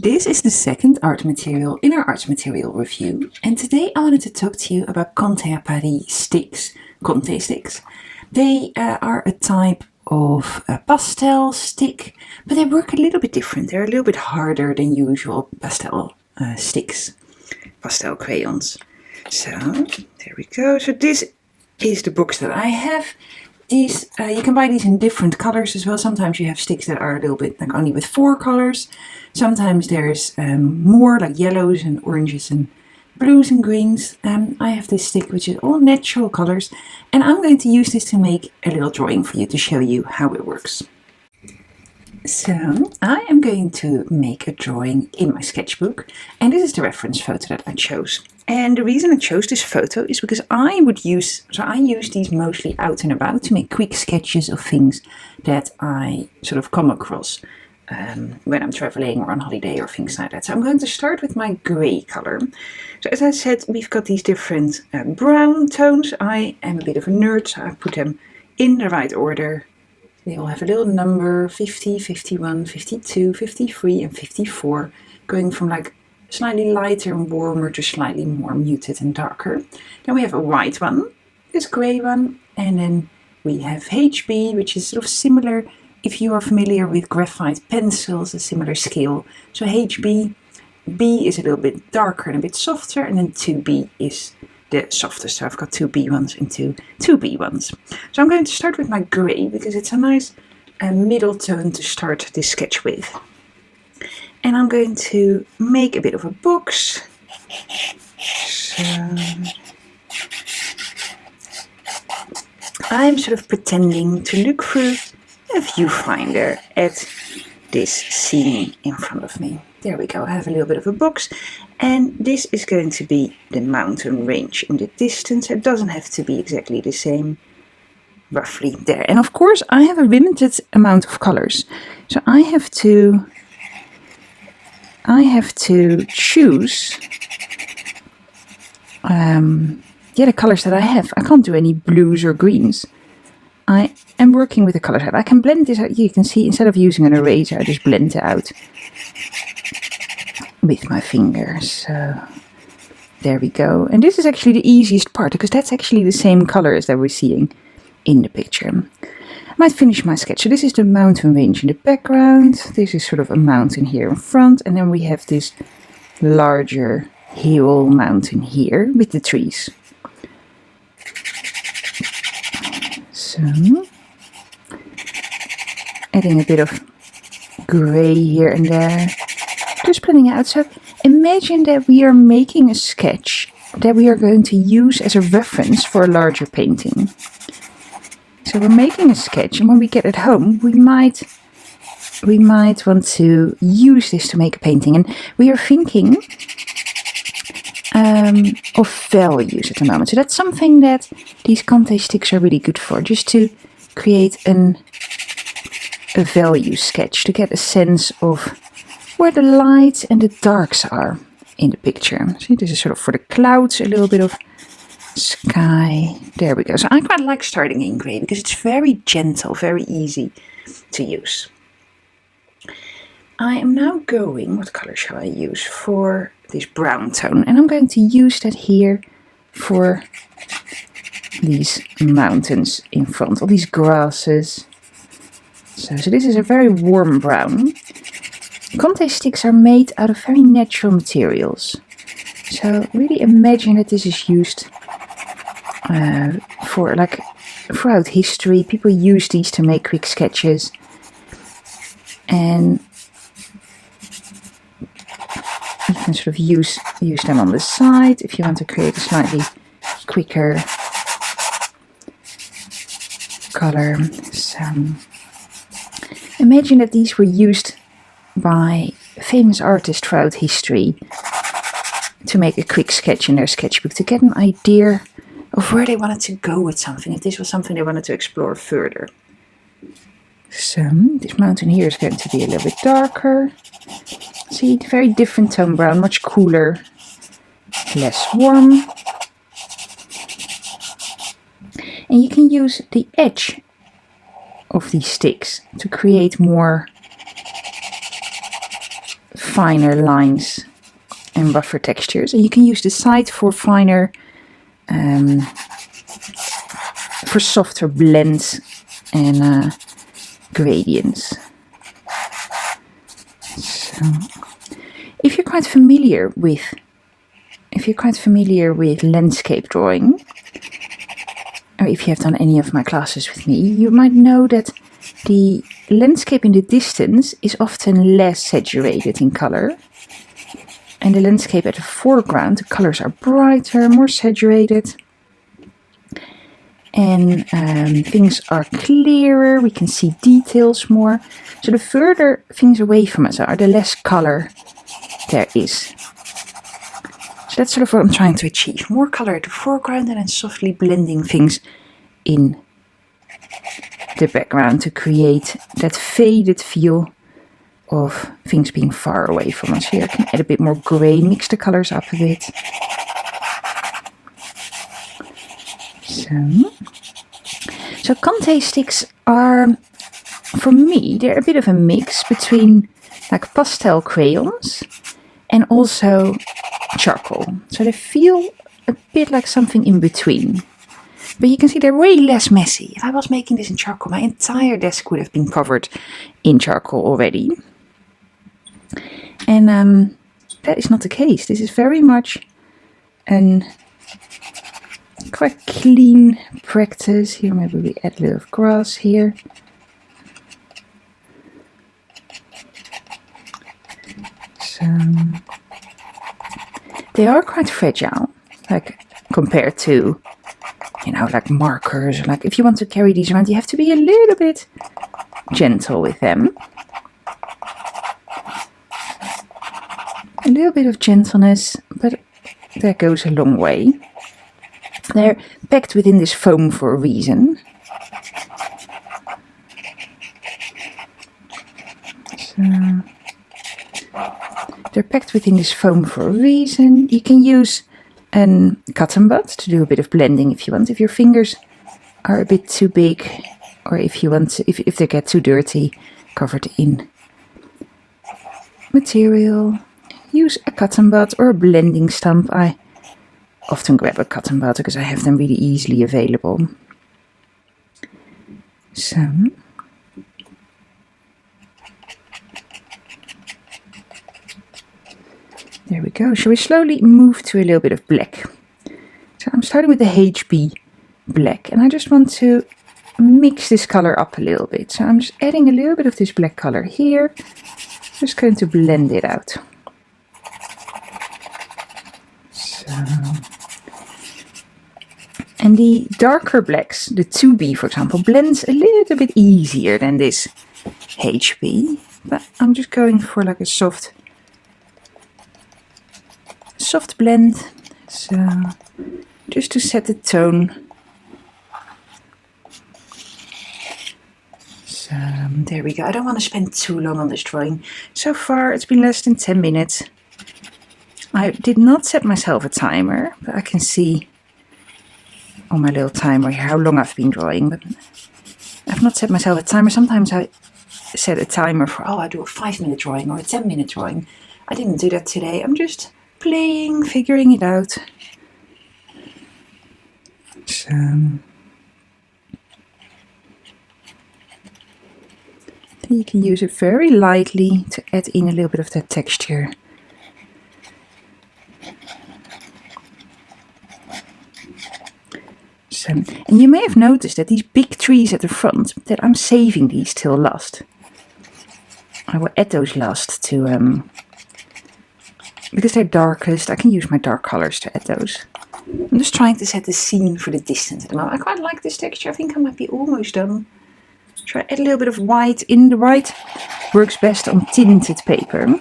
this is the second art material in our art material review, and today I wanted to talk to you about Conté Paris sticks, Conté sticks. They are a type of pastel stick, but they work a little bit different. They're a little bit harder than usual pastel sticks, pastel crayons. So there we go. So this is the box that I have. These you can buy these in different colors as well. Sometimes you have sticks that are a little bit like only with 4 colors. Sometimes there's more like yellows and oranges and blues and greens. I have this stick which is all natural colors, and I'm going to use this to make a little drawing for you to show you how it works. So I am going to make a drawing in my sketchbook, and this is the reference photo that I chose. And the reason I chose this photo is because I use these mostly out and about to make quick sketches of things that I sort of come across when I'm traveling or on holiday or things like that. So I'm going to start with my grey color. So as I said, we've got these different brown tones. I am a bit of a nerd, so I put them in the right order. They all have a little number, 50, 51, 52, 53 and 54, going from like slightly lighter and warmer to slightly more muted and darker. Then we have a white one, this grey one, and then we have HB, which is sort of similar if you are familiar with graphite pencils, a similar scale. So HB, B is a little bit darker and a bit softer, and then 2B is the softest. So I've got 2B ones and 2B ones. So I'm going to start with my grey because it's a nice middle tone to start this sketch with. And I'm going to make a bit of a box. So I'm sort of pretending to look through a viewfinder at this scene in front of me. There we go, I have a little bit of a box, and this is going to be the mountain range in the distance. It doesn't have to be exactly the same, roughly there. And of course I have a limited amount of colors, so I have to choose the colors that I have. I can't do any blues or greens. I am working with the colors. I can blend this out. You can see instead of using an eraser, I just blend it out with my fingers. So there we go. And this is actually the easiest part because that's actually the same colors that we're seeing in the picture. I might finish my sketch. So this is the mountain range in the background. This is sort of a mountain here in front, and then we have this larger hill mountain here with the trees. So adding a bit of grey here and there, just blending it out. So imagine that we are making a sketch that we are going to use as a reference for a larger painting. So we're making a sketch, and when we get it home, we might want to use this to make a painting. And we are thinking of values at the moment. So that's something that these Conté sticks are really good for, just to create a value sketch, to get a sense of where the lights and the darks are in the picture. See, this is sort of for the clouds, a little bit of sky. There we go. So I quite like starting in grey because it's very gentle, very easy to use. I am now going, what color shall I use for this brown tone? And I'm going to use that here for these mountains in front, all these grasses. So this is a very warm brown. Conté sticks are made out of very natural materials. So really imagine that this is used for like throughout history. People use these to make quick sketches, and you can sort of use them on the side if you want to create a slightly quicker color. So imagine that these were used by famous artists throughout history to make a quick sketch in their sketchbook, to get an idea of where they wanted to go with something, if this was something they wanted to explore further. So this mountain here is going to be a little bit darker. See, very different tone brown, much cooler, less warm. And you can use the edge of these sticks to create more finer lines and rougher textures. And you can use the side for finer, for softer blends and gradients. So, if you're quite familiar with landscape drawing, or if you have done any of my classes with me, you might know that the landscape in the distance is often less saturated in color. And the landscape at the foreground, the colors are brighter, more saturated. And things are clearer, we can see details more. So the further things away from us are, the less color there is. So that's sort of what I'm trying to achieve. More color at the foreground and then softly blending things in the background to create that faded feel of things being far away from us. Here I can add a bit more gray, mix the colors up a bit. So Conté sticks are, for me, they're a bit of a mix between like pastel crayons and also charcoal. So they feel a bit like something in between. But you can see they're way less messy. If I was making this in charcoal, my entire desk would have been covered in charcoal already. And that is not the case. This is very much an quite clean practice. Here maybe we add a little of grass here. So they are quite fragile, like compared to, you know, like markers. Like if you want to carry these around, you have to be a little bit gentle with them. A little bit of gentleness, but that goes a long way. They're packed within this foam for a reason. So they're packed within this foam for a reason. You can use a cotton bud to do a bit of blending if you want. If your fingers are a bit too big, or if you want to, if they get too dirty, covered in material, use a cotton bud or a blending stump. I often grab a cotton bud because I have them really easily available. So there we go. Shall we slowly move to a little bit of black? So I'm starting with the HB black, and I just want to mix this color up a little bit. So I'm just adding a little bit of this black color here. Just going to blend it out. So, and the darker blacks, the 2B for example, blends a little bit easier than this HB. But I'm just going for like a soft blend. So just to set the tone. So there we go. I don't want to spend too long on this drawing. So far it's been less than 10 minutes. I did not set myself a timer, but I can see on my little timer here how long I've been drawing. But I've not set myself a timer. Sometimes I set a timer for, I do a 5-minute drawing or a 10-minute drawing. I didn't do that today. I'm just playing, figuring it out. So you can use it very lightly to add in a little bit of that texture. So, and you may have noticed that these big trees at the front, that I'm saving these till last. I will add those last to, because they're darkest, I can use my dark colors to add those. I'm just trying to set the scene for the distance at the moment. I quite like this texture. I think I might be almost done. Try add a little bit of white in. The white works best on tinted paper.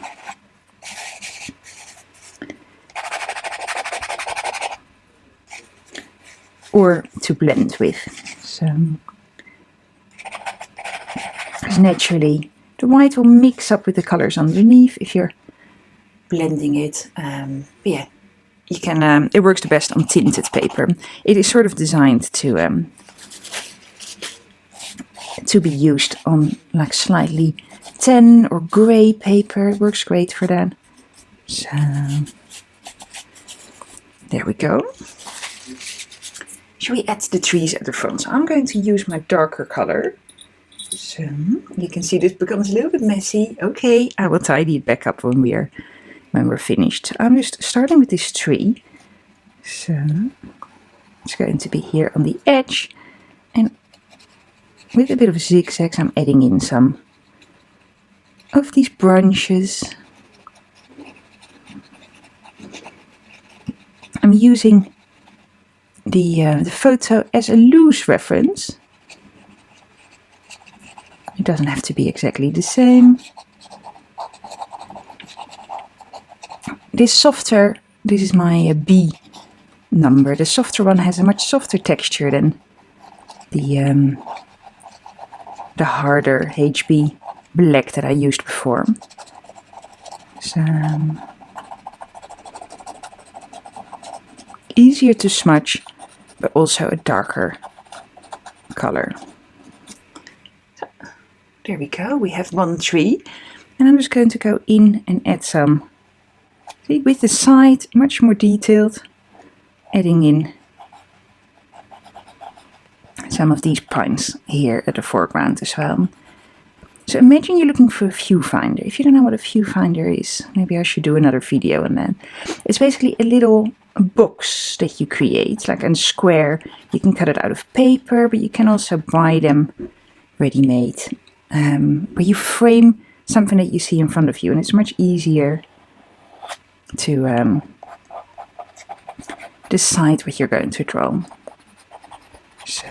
Or to blend with. So, because naturally the white will mix up with the colors underneath if you're blending it. But yeah, you can. It works the best on tinted paper. It is sort of designed to be used on like slightly tan or grey paper. It works great for that. So, there we go. Shall we add the trees at the front? So I'm going to use my darker color. So you can see this becomes a little bit messy. Okay, I will tidy it back up when we're finished. I'm just starting with this tree. So it's going to be here on the edge, and with a bit of zigzags I'm adding in some of these branches. I'm using the photo as a loose reference. It doesn't have to be exactly the same. This is my B number. The softer one has a much softer texture than the harder HB black that I used before. So easier to smudge, but also a darker color. So, there we go, we have one tree, and I'm just going to go in and add some, see, with the side much more detailed, adding in some of these pines here at the foreground as well. So imagine you're looking for a viewfinder. If you don't know what a viewfinder is, maybe I should do another video on that. It's basically a little box that you create, like a square. You can cut it out of paper, but you can also buy them ready-made, where you frame something that you see in front of you, and it's much easier to decide what you're going to draw. So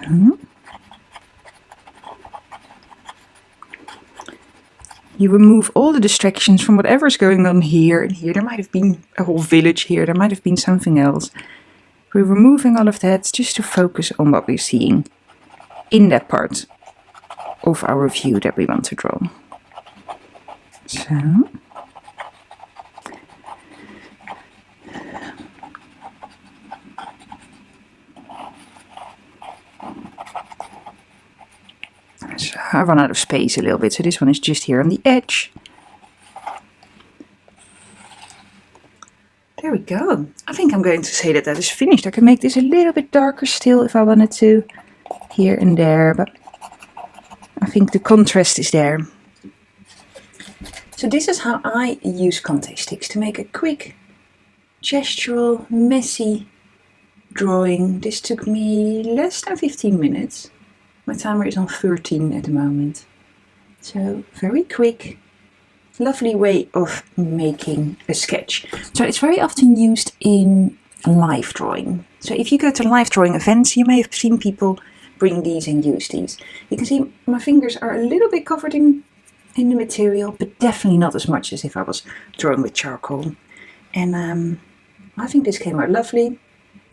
you remove all the distractions from whatever's going on here and here. There might have been a whole village here, there might have been something else. We're removing all of that just to focus on what we're seeing in that part of our view that we want to draw. So I run out of space a little bit, so this one is just here on the edge. There we go. I think I'm going to say that that is finished. I can make this a little bit darker still if I wanted to, here and there, but I think the contrast is there. So this is how I use Conté sticks to make a quick, gestural, messy drawing. This took me less than 15 minutes. My timer is on 13 at the moment. So very quick, lovely way of making a sketch. So it's very often used in live drawing. So if you go to live drawing events, you may have seen people bring these and use these. You can see my fingers are a little bit covered in the material, but definitely not as much as if I was drawing with charcoal. And I think this came out lovely.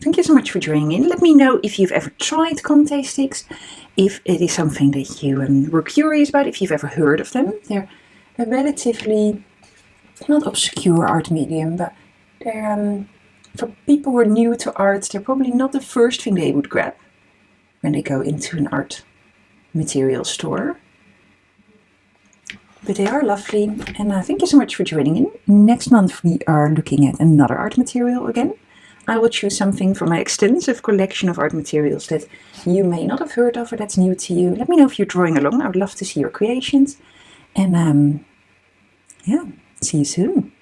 Thank you so much for joining in. Let me know if you've ever tried Conté sticks, if it is something that you were curious about, if you've ever heard of them. They're a relatively, not obscure art medium, but they're, for people who are new to art, they're probably not the first thing they would grab when they go into an art material store. But they are lovely, and thank you so much for joining in. Next month we are looking at another art material again. I will choose something from my extensive collection of art materials that you may not have heard of or that's new to you. Let me know if you're drawing along. I would love to see your creations. And yeah, see you soon.